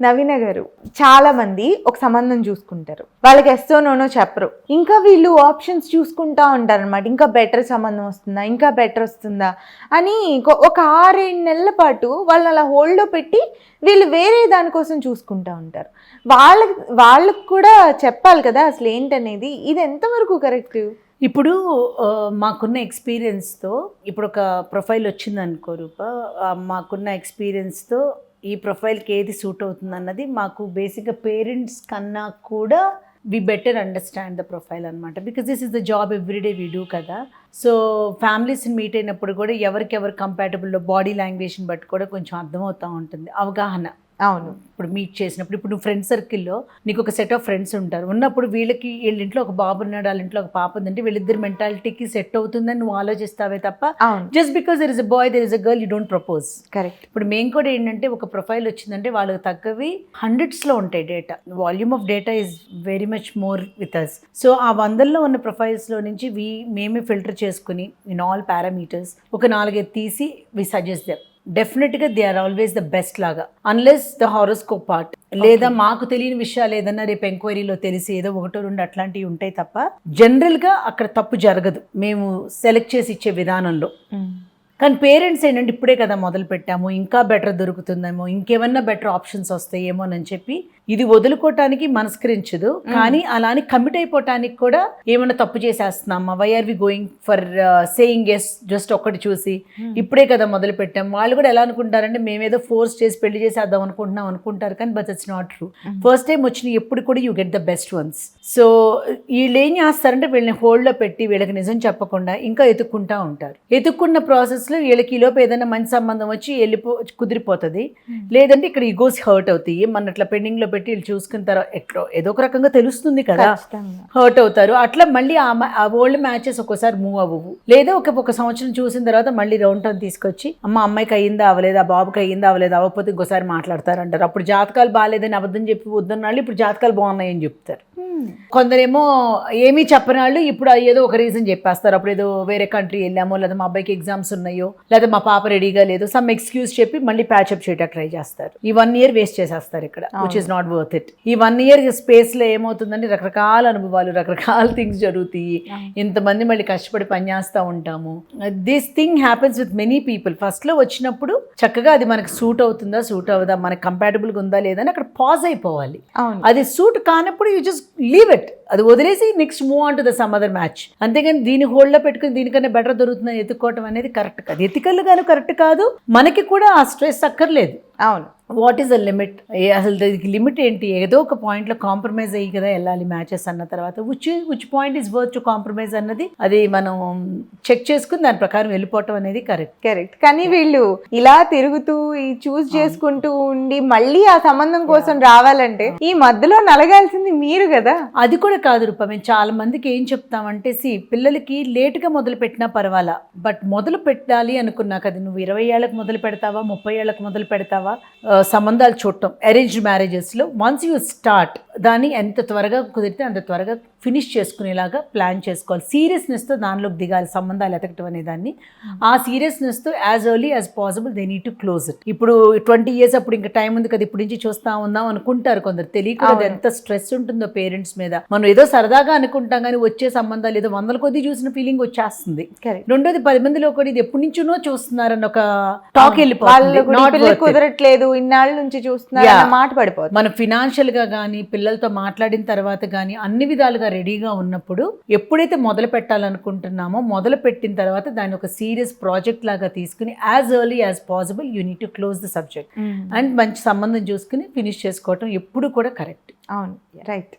నవీన గారు, చాలా మంది ఒక సంబంధం చూసుకుంటారు, వాళ్ళకి ఎస్తో నోనో చెప్పరు, ఇంకా వీళ్ళు ఆప్షన్స్ చూసుకుంటా ఉంటారు అనమాట. ఇంకా బెటర్ సంబంధం వస్తుందా, ఇంకా బెటర్ వస్తుందా అని ఒక 6-7 నెలల పాటు వాళ్ళని అలా హోల్డ్లో పెట్టి వీళ్ళు వేరే దానికోసం చూసుకుంటా ఉంటారు. వాళ్ళకు కూడా చెప్పాలి కదా అసలు ఏంటనేది. ఇది ఎంతవరకు కరెక్ట్? ఇప్పుడు మాకున్న ఎక్స్పీరియన్స్తో ఇప్పుడు ఒక ప్రొఫైల్ వచ్చింది అనుకో రూప, మాకున్న ఎక్స్పీరియన్స్తో ఈ ప్రొఫైల్కి ఏది సూట్ అవుతుంది అన్నది మాకు బేసిక్గా పేరెంట్స్ కన్నా కూడా వి బెటర్ అండర్స్టాండ్ ద ప్రొఫైల్ అనమాట. Because this is the job everyday we do కదా. సో ఫ్యామిలీస్ని మీట్ అయినప్పుడు కూడా ఎవరికెవరు కంపాటబుల్లో బాడీ లాంగ్వేజ్ని బట్టి కూడా కొంచెం అర్థమవుతూ ఉంటుంది, అవగాహన. అవును, ఇప్పుడు మీట్ చేసినప్పుడు ఇప్పుడు నువ్వు ఫ్రెండ్ సర్కిల్లో నీకు ఒక సెట్ ఆఫ్ ఫ్రెండ్స్ ఉంటారు, ఉన్నప్పుడు వీళ్ళ ఇంట్లో ఒక బాబు ఉన్నాడు, వాళ్ళ ఇంట్లో ఒక పాప ఉందంటే వీళ్ళిద్దరు మెంటాలిటీకి సెట్ అవుతుందని నువ్వు ఆలోచిస్తావే తప్ప just because there is a boy there is a girl you don't propose. Correct. ఇప్పుడు మేము కూడా ఏంటంటే ఒక ప్రొఫైల్ వచ్చిందంటే వాళ్ళకి తగ్గవి 100sలో ఉంటాయి data, volume of data is very much more with us. So ఆ 100లో ఉన్న ప్రొఫైల్స్లో నుంచి మేమే ఫిల్టర్ చేసుకుని ఇన్ ఆల్ పారామీటర్స్ ఒక 4-5 తీసి వి సజెస్ట్ దెమ్. డెఫినెట్గా they are always the best లాగా, అన్లెస్ ద హారోస్కోప్ పార్ట్ లేదా మాకు తెలియని విషయాలు ఏదన్నా రేపు ఎంక్వైరీలో తెలిసి ఏదో 1-2 అట్లాంటివి ఉంటాయి తప్ప జనరల్గా అక్కడ తప్పు జరగదు మేము సెలెక్ట్ చేసి ఇచ్చే విధానంలో. కానీ పేరెంట్స్ ఏంటంటే ఇప్పుడే కదా మొదలు పెట్టాము, ఇంకా బెటర్ దొరుకుతుందేమో, ఇంకేమన్నా బెటర్ ఆప్షన్స్ వస్తాయేమోనని చెప్పి ఇది వదులుకోవటానికి మనస్కరించదు. కానీ అలానే కమిట్ అయిపోవటానికి కూడా ఏమన్నా తప్పు చేసేస్తున్నామా, why are we going for saying yes just ఒక్కటి చూసి ఇప్పుడే కదా మొదలు పెట్టాము. వాళ్ళు కూడా ఎలా అనుకుంటారంటే మేమేదో ఫోర్స్ చేసి పెళ్లి చేసేద్దాం అనుకుంటారు, కానీ but it's not true. First time వచ్చిన ఎప్పుడు కూడా you get the best once. So వీళ్ళు ఏం చేస్తారంటే వీళ్ళని హోల్డ్లో పెట్టి వీళ్ళకి నిజం చెప్పకుండా ఇంకా ఎత్తుక్కుంటా ఉంటారు. ఎత్తుక్కున్న ప్రాసెస్ వీళ్ళకి ఈలోపు ఏదైనా మంచి సంబంధం వచ్చి కుదిరిపోతుంది, లేదంటే ఇక్కడ ఈగోస్ హర్ట్ అవుతాయి. మన అట్లా పెండింగ్లో పెట్టి వీళ్ళు చూసుకున్న తర్వాత ఎట్లో ఏదో ఒక రకంగా తెలుస్తుంది కదా, హర్ట్ అవుతారు. అట్లా మళ్ళీ ఆ ఓల్డ్ మ్యాచెస్ ఒక్కోసారి మూవ్ అవ్వవు, లేదా ఒక సంవత్సరం చూసిన తర్వాత మళ్ళీ రౌండ్ టర్న్ తీసుకొచ్చి అమ్మాయికి అయ్యిందా అవ్వలేదు, ఆ బాబుకి అయ్యిందా అవ్వలేదు, అవ్వకపోతే ఇంకోసారి మాట్లాడతారంటారు. అప్పుడు జాతకాలు బాగాలేదని అబద్ధం చెప్పి వద్దన్నాళ్ళు ఇప్పుడు జాతకాలు బాగున్నాయని చెప్తారు. కొందరేమో ఏమీ చెప్పని వాళ్ళు ఇప్పుడు ఏదో ఒక రీజన్ చెప్పేస్తారు. అప్పుడు ఏదో వేరే కంట్రీ వెళ్ళామో, లేదా మా అబ్బాయికి ఎగ్జామ్స్ ఉన్నాయో, లేదా మా పాప రెడీగా లేదు, సమ్ ఎక్స్క్యూజ్ చెప్పి మళ్ళీ ప్యాచప్ చేయడానికి ట్రై చేస్తారు. ఈ 1 year వేస్ట్ చేసేస్తారు ఇక్కడ, which is not worth it. ఈ 1 year స్పేస్లో ఏమవుతుందంటే రకరకాల అనుభవాలు, రకరకాల థింగ్స్ జరుగుతాయి. ఇంతమంది మళ్ళీ కష్టపడి పనిచేస్తూ ఉంటాము. This thing happens with many people. ఫస్ట్లో వచ్చినప్పుడు చక్కగా అది మనకు సూట్ అవుతుందా, సూట్ అవ్వదా, మనకు కంపాటబుల్గా ఉందా లేదా అని అక్కడ పాజ్ అయిపోవాలి. అది సూట్ కానప్పుడు యూ జస్ట్ లీవ్ ఇట్, అది వదిలేసి next move on to the sum other match. అంతేగాని దీని హోల్డ్లో పెట్టుకుని దీనికన్నా బెటర్ దొరుకుతుందని ఎత్తుకోవటం అనేది కరెక్ట్ కాదు, ఎథికల్ గాను కరెక్ట్ కాదు, మనకి కూడా ఆ స్ట్రెస్ అక్కర్లేదు. అవును, వాట్ ఈస్ ద లిమిట్, అసలు దానికి లిమిట్ ఏంటి? ఏదో ఒక పాయింట్లో కాంప్రమైజ్ అయ్యి కదా వెళ్ళాలి మ్యాచెస్ అన్న తర్వాత which point is worth to compromise అన్నది అది మనం చెక్ చేసుకుని దాని ప్రకారం వెళ్ళిపోవటం అనేది కరెక్ట్. కానీ వీళ్ళు ఇలా తిరుగుతూ చూస్ చేసుకుంటూ ఉండి మళ్ళీ ఆ సంబంధం కోసం రావాలంటే ఈ మధ్యలో నలగాల్సింది మీరు కదా. అది కూడా కాదు రూప, మేము చాలా మందికి ఏం చెప్తామంటే పిల్లలకి లేటుగా మొదలు పెట్టినా పర్వాలా, బట్ మొదలు పెట్టాలి అనుకున్నాక అది నువ్వు 20 ఏళ్ళకి మొదలు పెడతావా, 30 ఏళ్ళకి మొదలు పెడతావా సంబంధాలు చూడటం అరేంజ్డ్ మ్యారేజెస్లో, వన్స్ యూ స్టార్ట్ దాన్ని ఎంత త్వరగా కుదిరితే అంత త్వరగా ఫినిష్ చేసుకునేలాగా ప్లాన్ చేసుకోవాలి. సీరియస్నెస్తో దానిలోకి దిగాలి సంబంధాలు ఎతకటం అనే దాన్ని. ఆ సీరియస్నెస్తో as early as possible they need to close it. ఇప్పుడు 20 years అప్పుడు ఇంకా టైం ఉంది కదా ఇప్పుడు నుంచి చూస్తా ఉందాం అనుకుంటారు కొందరు, తెలియకుండా ఎంత స్ట్రెస్ ఉంటుందో పేరెంట్స్ మీద. మనం ఏదో సరదాగా అనుకుంటాం కానీ వచ్చే సంబంధాలు ఏదో 100 కొద్దీ చూసిన ఫీలింగ్ వచ్చేస్తుంది. రెండోది 10 మందిలో ఒకటి ఇది ఎప్పటి నుంచో చూస్తున్నారన్న ఒక టాక్ వెళ్ళిపోతుంది, కుదరట్లేదు ఇన్నాళ్ళ నుంచి చూస్తున్నారు మాట పడిపోతుంది. మనం ఫినాన్షియల్ గా కానీ పిల్లలతో మాట్లాడిన తర్వాత కానీ అన్ని విధాలుగా రెడీగా ఉన్నప్పుడు ఎప్పుడైతే మొదలు పెట్టాలనుకుంటున్నామో మొదలు పెట్టిన తర్వాత దాన్ని ఒక సీరియస్ ప్రాజెక్ట్ లాగా తీసుకుని as early as possible you need to close the subject and మంచి సంబంధం చూసుకుని ఫినిష్ చేసుకోవటం ఎప్పుడు కూడా కరెక్ట్. అవును, రైట్.